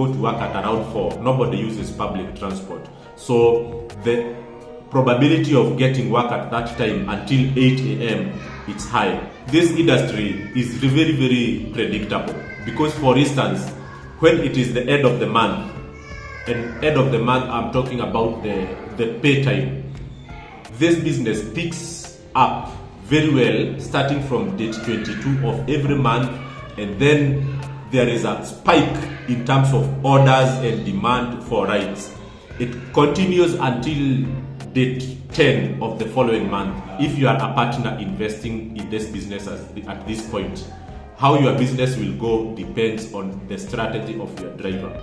go to work at around 4, nobody uses public transport. So the probability of getting work at that time until 8 a.m. it's high. This industry is very, very predictable because, for instance, when it is the end of the month, and end of the month I'm talking about the pay time, this business picks up very well starting from date 22 of every month, and then there is a spike in terms of orders and demand for rides. It continues until date 10 of the following month. If you are a partner investing in this business at this point, how your business will go depends on the strategy of your driver.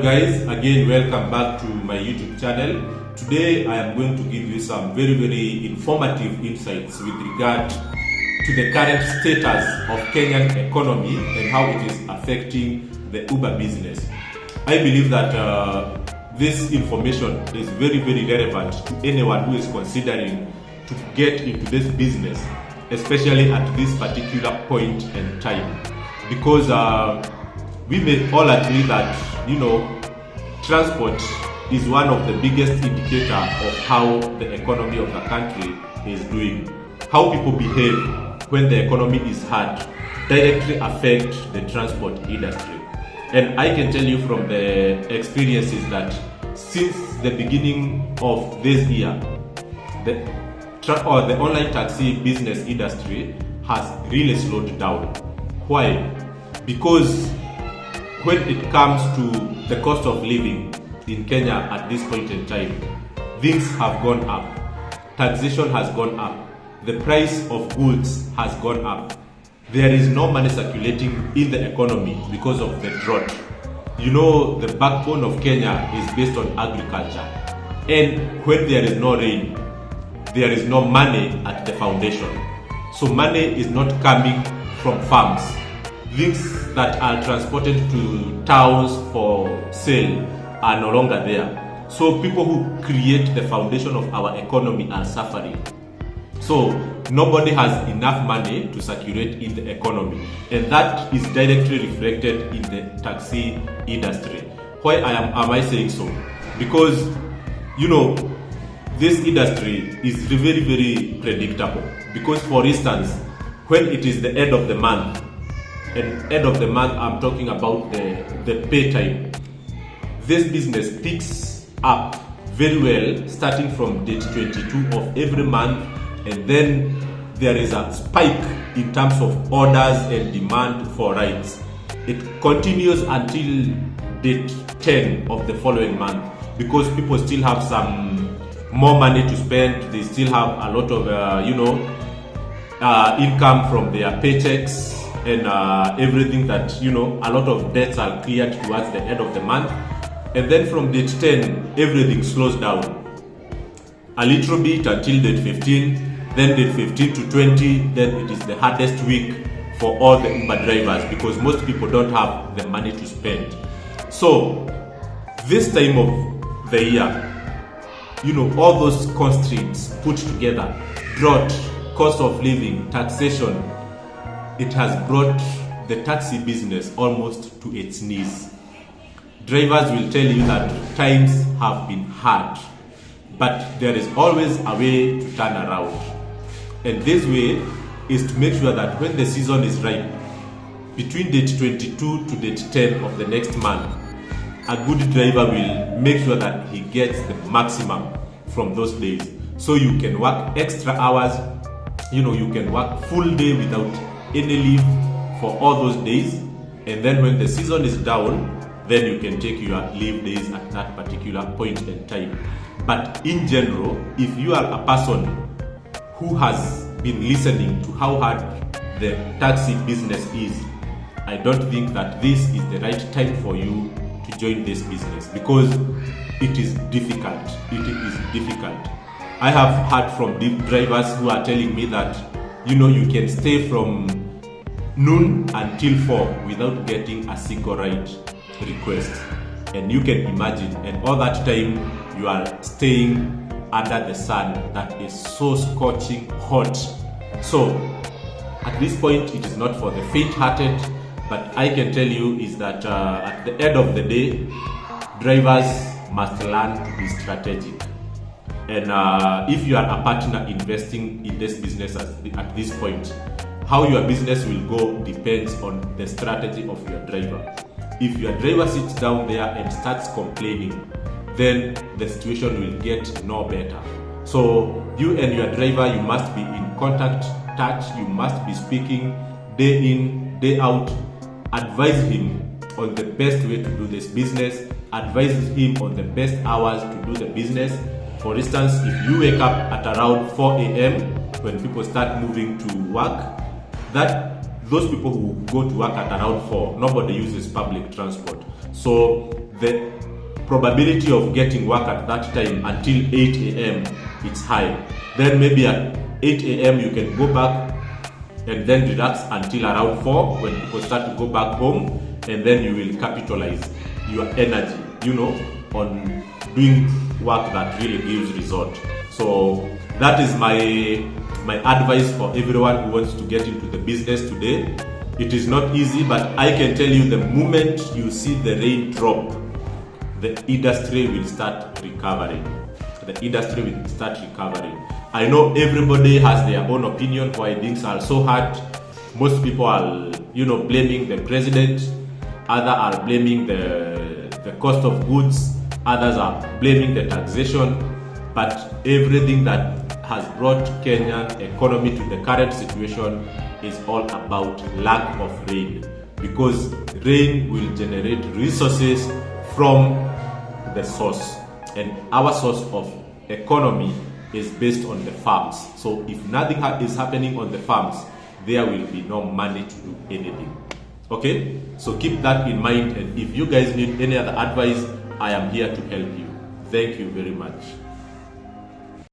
Guys, again, welcome back to my YouTube channel. Today I am going to give you some very, very informative insights with regard to the current status of Kenyan economy and how it is affecting the Uber business. I believe that this information is very, very relevant to anyone who is considering to get into this business, especially at this particular point in time, because we may all agree that, transport is one of the biggest indicator of how the economy of the country is doing. How people behave when the economy is hard directly affect the transport industry. And I can tell you from the experiences that since the beginning of this year, the online taxi business industry has really slowed down. Why? Because when it comes to the cost of living in Kenya at this point in time, things have gone up. Taxation has gone up. The price of goods has gone up. There is no money circulating in the economy because of the drought. The backbone of Kenya is based on agriculture. And when there is no rain, there is no money at the foundation. So money is not coming from farms. Things that are transported to towns for sale are no longer there. So people who create the foundation of our economy are suffering. So nobody has enough money to circulate in the economy, and that is directly reflected in the taxi industry. Why am I saying so? Because this industry is very, very predictable. Because, for instance, when it is the end of the month, and end of the month I'm talking about the pay time, this business picks up very well starting from date 22 of every month, and then there is a spike in terms of orders and demand for rides. It continues until date 10 of the following month because people still have some more money to spend. They still have a lot of income from their paychecks and everything that, a lot of debts are cleared towards the end of the month. And then from date 10, everything slows down a little bit until date 15, then date 15 to 20, then it is the hardest week for all the Uber drivers because most people don't have the money to spend. So this time of the year, all those constraints put together, drought, cost of living, taxation, it has brought the taxi business almost to its knees. Drivers will tell you that times have been hard, but there is always a way to turn around. And this way is to make sure that when the season is ripe, between date 22 to date 10 of the next month, a good driver will make sure that he gets the maximum from those days. So you can work extra hours, you can work full day without any leave for all those days, and then when the season is down, then you can take your leave days at that particular point in time. But in general, if you are a person who has been listening to how hard the taxi business is, I don't think that this is the right time for you to join this business because it is difficult. It is difficult. I have heard from drivers who are telling me that you can stay from noon until 4 without getting a single ride request. And you can imagine, and all that time you are staying under the sun that is so scorching hot. So at this point, it is not for the faint-hearted, but I can tell you is that at the end of the day, drivers must learn to be strategic. And if you are a partner investing in this business at this point, how your business will go depends on the strategy of your driver. If your driver sits down there and starts complaining, then the situation will get no better. So you and your driver, you must be in contact, touch, you must be speaking day in, day out. Advise him on the best way to do this business, advise him on the best hours to do the business. For instance, if you wake up at around 4 a.m. when people start moving to work, that those people who go to work at around 4, nobody uses public transport. So the probability of getting work at that time until 8 a.m. it's high. Then maybe at 8 a.m. you can go back and then relax until around 4 when people start to go back home, and then you will capitalize your energy, on doing work that really gives result. So that is my advice for everyone who wants to get into the business today. It is not easy, but I can tell you the moment you see the rain drop, the industry will start recovering. I know everybody has their own opinion why things are so hard. Most people are, blaming the president. Others are blaming the cost of goods. Others are blaming the taxation. But everything that has brought Kenyan economy to the current situation is all about lack of rain, because rain will generate resources from the source, and our source of economy is based on the farms. So if nothing is happening on the farms, there will be no money to do anything. Okay, so keep that in mind, and if you guys need any other advice, I am here to help you. Thank you very much.